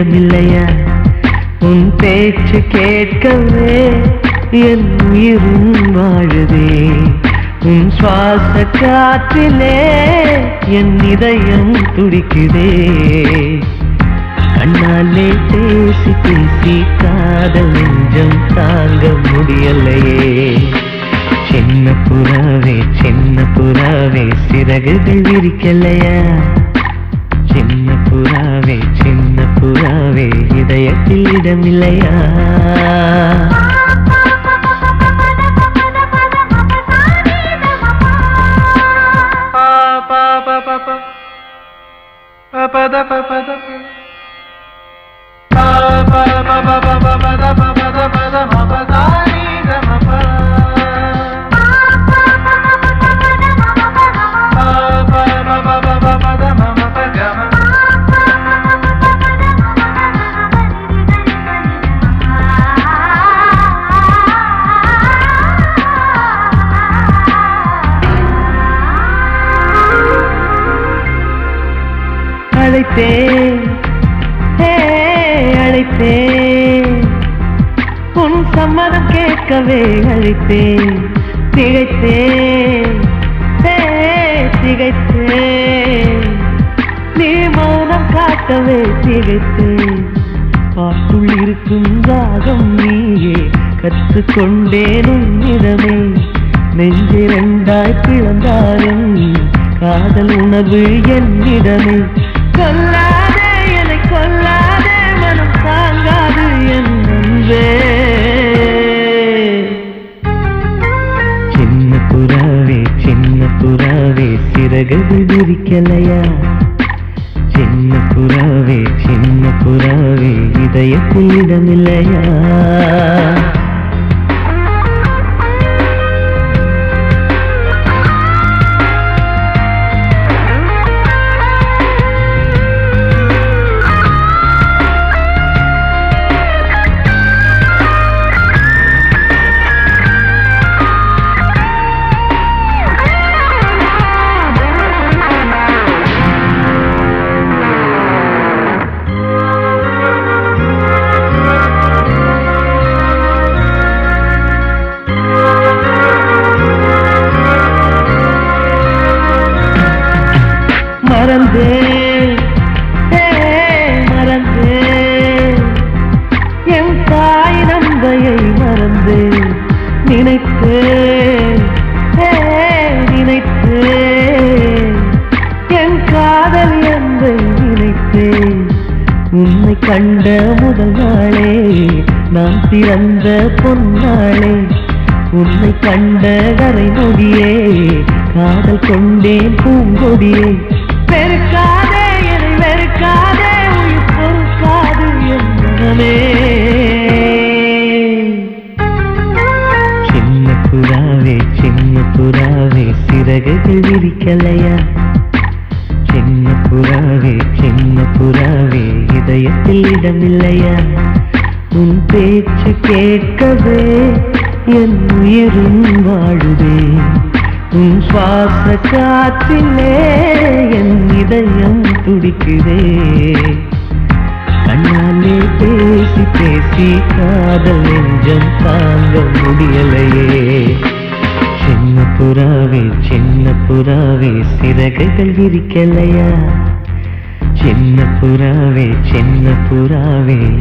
இடமில்லையா உன் பேச்சு கேட்கவே என் உயிரும் வாழுதே உன் சுவாச காற்றிலே என் இதயம் துடிக்குதே கண்ணாலே பேசி பேசி காதல் நெஞ்சம் தாங்க முடியலையே சின்ன புறாவே சிறகுகள் விரிக்கலையா சின்ன புறாவே இதயத்தில் இடமில்லையா அழைத்தேன் உன் சம்மதம் கேட்கவே அழைத்தேன் திகைத்தேன் நீ மௌனம் காட்டவே திகைத்தேன் பாட்டுள் இருக்கும் ராகம் நீயே கற்றுக்கொண்டேன் உன்னிடமே நெஞ்சிரண்டாய் பிளந்தாலும் காதல் உணர்வு என்னிடமே கொல்லாதே என்னை கொல்லாதே மனம் தாங்காது என் அன்பே சின்ன புறாவே சிறகுகள் விரிக்கலையா சின்ன புறாவே இதயத்தில் இடமில்லையா மறந்தேன் என் தாய் நந்தையை மறந்தேன் நினைத்தேன் என் காதல் என்பை நினைத்தேன் உன்னை கண்ட முதல் நாளே நான் பிறந்த பொன்னாளே உன்னை கண்ட கரை நொடியே காதல் கொண்டேன் பூங்கொடியே வெறுக்காதே என்னை வெறுக்காதே உயிர் பொறுக்காது என் மனமே சின்ன புறாவே சிறகுகள் விரிக்கலையா சின்ன புறாவே இதயத்தில் இடமில்லையா உன் பேச்சு கேட்கவே என் உயிரும் வாழுதே உன் சுவாச காற்றிலே என் இதயம் துடிக்குதே கண்ணாலே பேசி பேசி காதல் நெஞ்சம் தாங்க முடியலையே சின்ன புறாவே சிறகுகள் விரிக்கலையா சின்ன புறாவே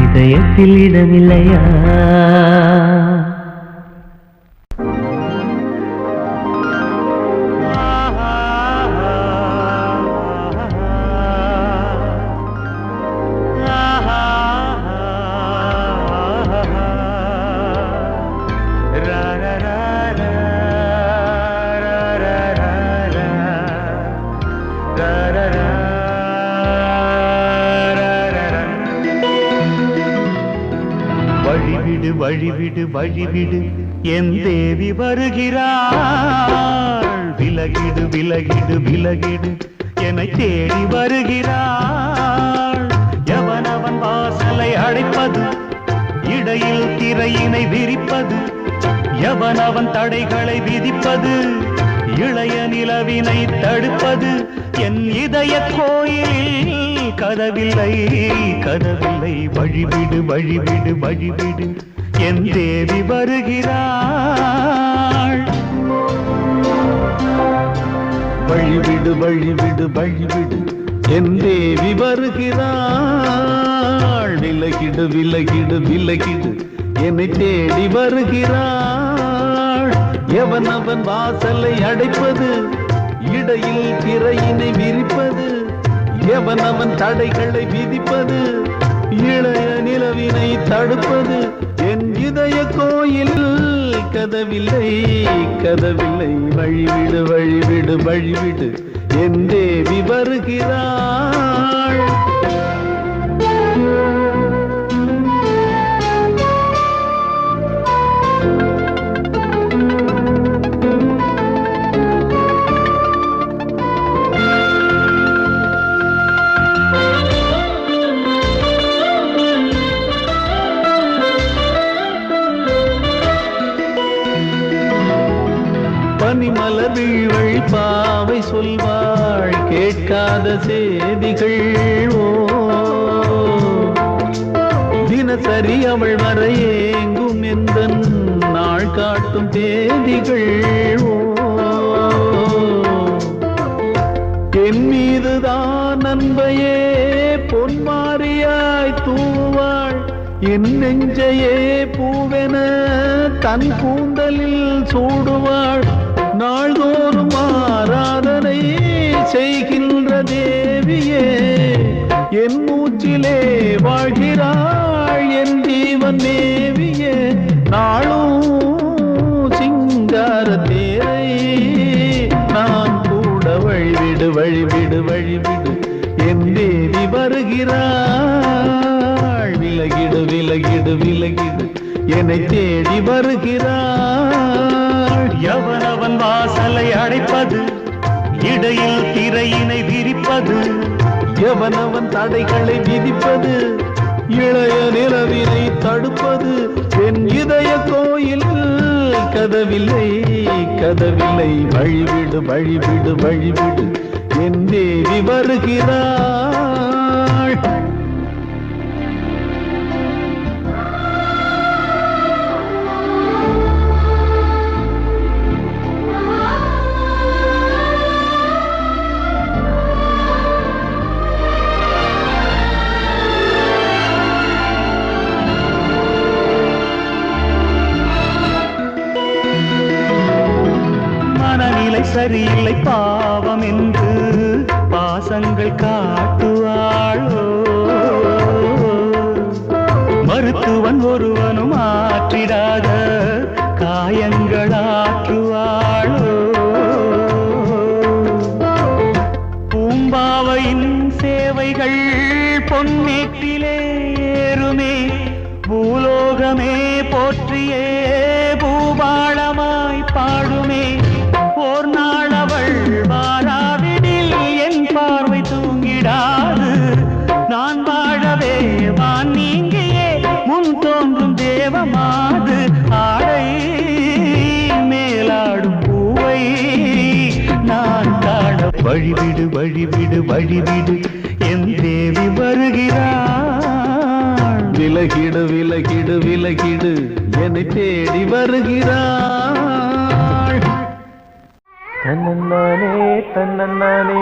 இதயத்தில் இடமில்லையா வழிவிடு என் தேவி வருகிறாள் விலகிடு என்னை தேடி வருகிறாள் எவனவன் வாசலை அடைப்பது இடையில் திரையினை விரிப்பது எவனவன் தடைகளை விதிப்பது இளைய நிலவினை தடுப்பது என் இதய கோயிலில் கதவில்லை கதவில்லை வழிவிடு வழிவிடு வழிவிடு என் தேவி வருகிறாள் வழிவிடு வழிவிடு வழிவிடு என் தேவி வருகிறாள் விலகிடு விலகிடு விலகிடு என்னை தேடி வருகிறாள் எவன் அவன் வாசலை அடைப்பது இடையில் திரையினை விரிப்பது எவன் அவன் தடைகளை விதிப்பது இளைய நிலவினை தடுப்பது என் இதய கோயில் கதவில்லை கதவில்லை வழிவிடு வழிவிடு வழிவிடு என் தேவி வருகிறாள் பனிமலர் வீழ்வழி பாவை சொல்வாள் கேட்காத செய்திகள் தினசரி அவள் வர ஏங்கும் எந்த நாள் காட்டும் தேதிகள் என் மீதுதான் அன்பையே பொன்மாரியாய் தூவாள் என் நெஞ்சையே பூவென தன் கூந்தலில் சூடுவாள் நாள்தோறும் ஆராதனை செய்கின்ற தேவியே என் மூச்சிலே வாழ்கிறாள் என் ஜீவன் தேவியே நாளும் சிங்கார தேரை நான் கூட வழிவிடு வழிவிடு வழிவிடு என் தேவி வருகிறாள் விலகிடு விலகிடு விலகிடு என்னை தேடி வருகிறாள் எவனவன் வாசலை அடைப்பது இடையில் திரையினை விரிப்பது எவனவன் தடைகளை விதிப்பது இளைய நிலவினை தடுப்பது என் இதய கோயில் கதவில்லை கதவில்லை வழிவிடு வழிவிடு வழிவிடு என் தேவி வருகிறாள் சரியில்லை பாவம் என்று பாசங்கள் காட்டுவாளோ மருத்துவன் ஒருவனும் ஆற்றிடாத காயங்களாற்றுவாளோ பூம்பாவையின் சேவைகள் பொன்மேட்டிலே ஏறுமே பூலோகமே போற்றியே பூபாளமாய் பாடுமே ஓர் நாள் அவள் வாராவிடில் என் பார்வை தூங்கிடாது நான் வாழவே வான் நீங்கியே முன் தோன்றும் தேவமாது ஆடை மேலாடும் பூவை நான் காண வழிவிடு வழிவிடு வழிவிடு என் தேவி வருகிறாள் விலகிடு விலகிடு விலகிடு என்னை தேடி வருகிறாள் தன்னன்னானே தன்னன்னானே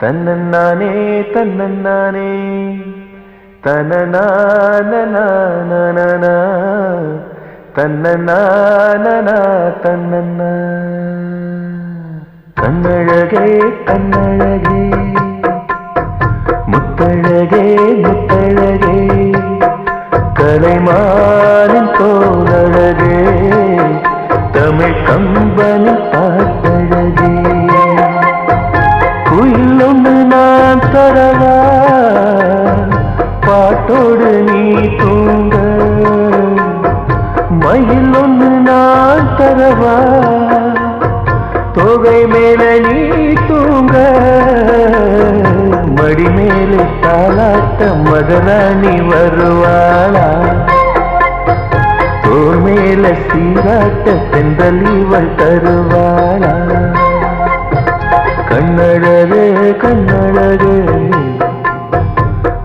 தன்னன்னானே தன்னன்னானே தன்னனானனானனா தன்னனானனா தன்னன்னா கண்ணழகே கண்ணழகே முத்தழகே முத்தழகே கலைமானின் தோழழகே தமிழ் கம்பனி பாட்டழகே குயில் ஒன்று நான் தரவா பாட்டோடு நீ தூங்க மயில் ஒன்று நான் தரவா தோகை மேல நீ தூங்க மடி மேலே தாலாட்ட மகராணி வருவாளா தோர் மேல சீரா தாலாட்ட செந்தல் இவள் தருவாளா? கண்ணழகே கண்ணழகே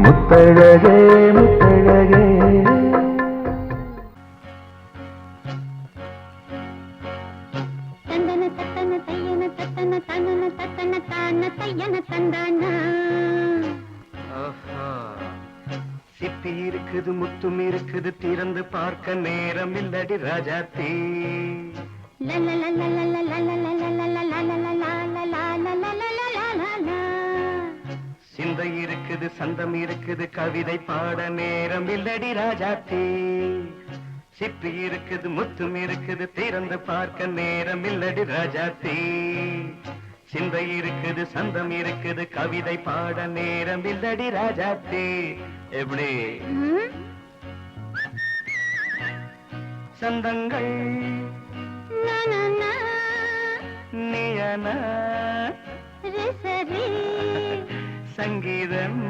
முத்தழகே முத்தழகே. சிப்பி இருக்குது முத்தும் இருக்குது திறந்து பார்க்க நேரம் இல்லடி ராஜாத்தி. சிந்தை இருக்குது சந்தம் இருக்குது கவிதை பாட நேரம் இல்லடி ராஜாத்தி. சிப்பி இருக்குது முத்தும் இருக்குது திறந்து பார்க்க நேரம் இல்லடி ராஜாத்தி. சிந்தை இருக்குது சந்தம் இருக்குது கவிதை பாட நேரம் இல்லடி ராஜாத்தி. எப்படி சந்தங்கள் நீயன சங்கீதம்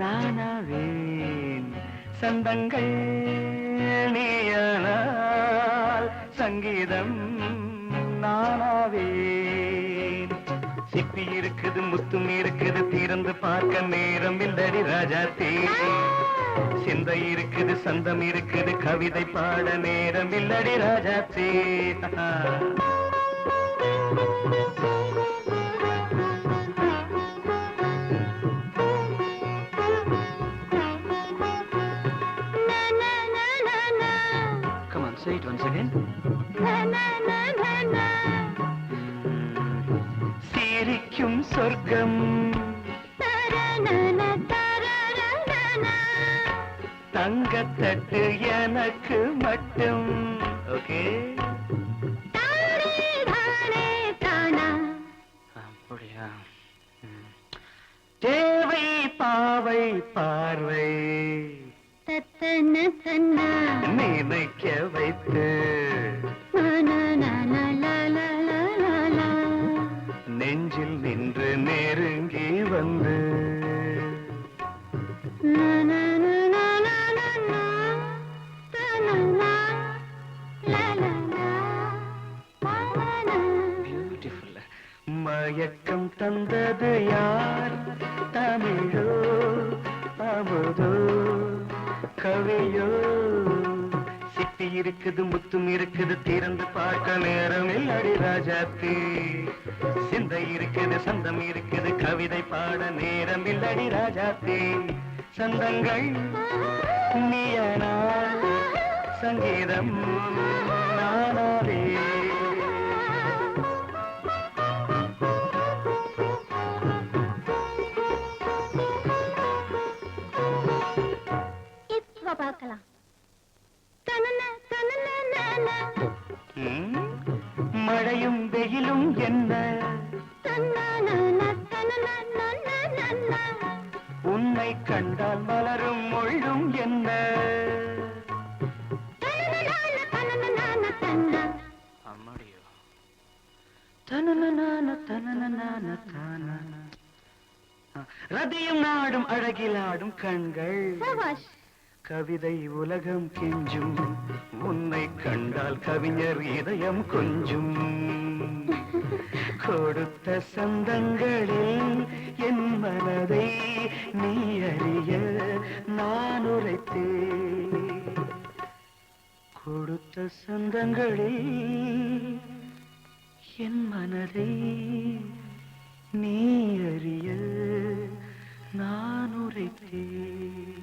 நானாவேன். சந்தங்கள் நீயனால் சங்கீதம் நானாவேன். சிப்பி இருக்குது முத்தும் இருக்குது திறந்து பார்க்க நேரம் இல்லடி ராஜாத்தி. சிந்தை இருக்குது சந்தம் இருக்குது கவிதை பாட நேரம் இல்லடி Rajathi. Come on, say it once again. சிரிக்கும் சொர்க்கம் தங்கத்தட்டு எனக்கு மட்டும். ஓகே அப்படியா? தேவை பாவை பார்வை நினைக்க வைத்து நெஞ்சில் நின்று நெருங்கி வந்து மயக்கம் தந்தது யார்? தமிழோ அமுதோ கவியோ? சிப்பி இருக்குது முத்தும் இருக்குது திறந்து பார்க்க நேரம் இல்லடி ராஜாத்தி. சிந்தை இருக்குது சந்தம் இருக்குது கவிதை பாட நேரம் இல்லடி ராஜாத்தி. சந்தங்கள் நீயனா சங்கீதம் நானாவே. பார்க்கலாம். மழையும் வெயிலும் என்ன உன்னை கண்டால் மலரும் மொழியும் என்ன? அம்மாடியோ ரதியும் நாடும் அழகிலாடும் கண்கள் கவிதை உலகம் கெஞ்சும். உன்னை கண்டால் கவிஞர் இதயம் கொஞ்சும். கொடுத்த சந்தங்களில் என் மனதை நீ அறிய நான் உரைத்தேன். கொடுத்த சந்தங்களில் என் மனதை நீ அறிய நான் உரைத்தேன்.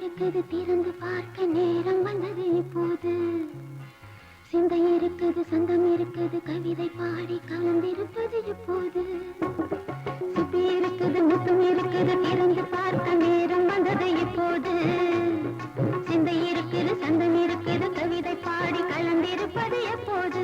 இருக்குது திறந்து பார்க்க நேரம் வந்தது இப்போது சிந்தை இருக்குது சந்தம் இருக்குது கவிதை பாடி கலந்திருப்பது இப்போது சிப்பி இருக்குது முத்தம் இருக்குது திறந்து பார்க்க நேரம் வந்தது இப்போது சிந்தை இருக்குது சந்தம் இருக்குது கவிதை பாடி கலந்திருப்பது எப்போது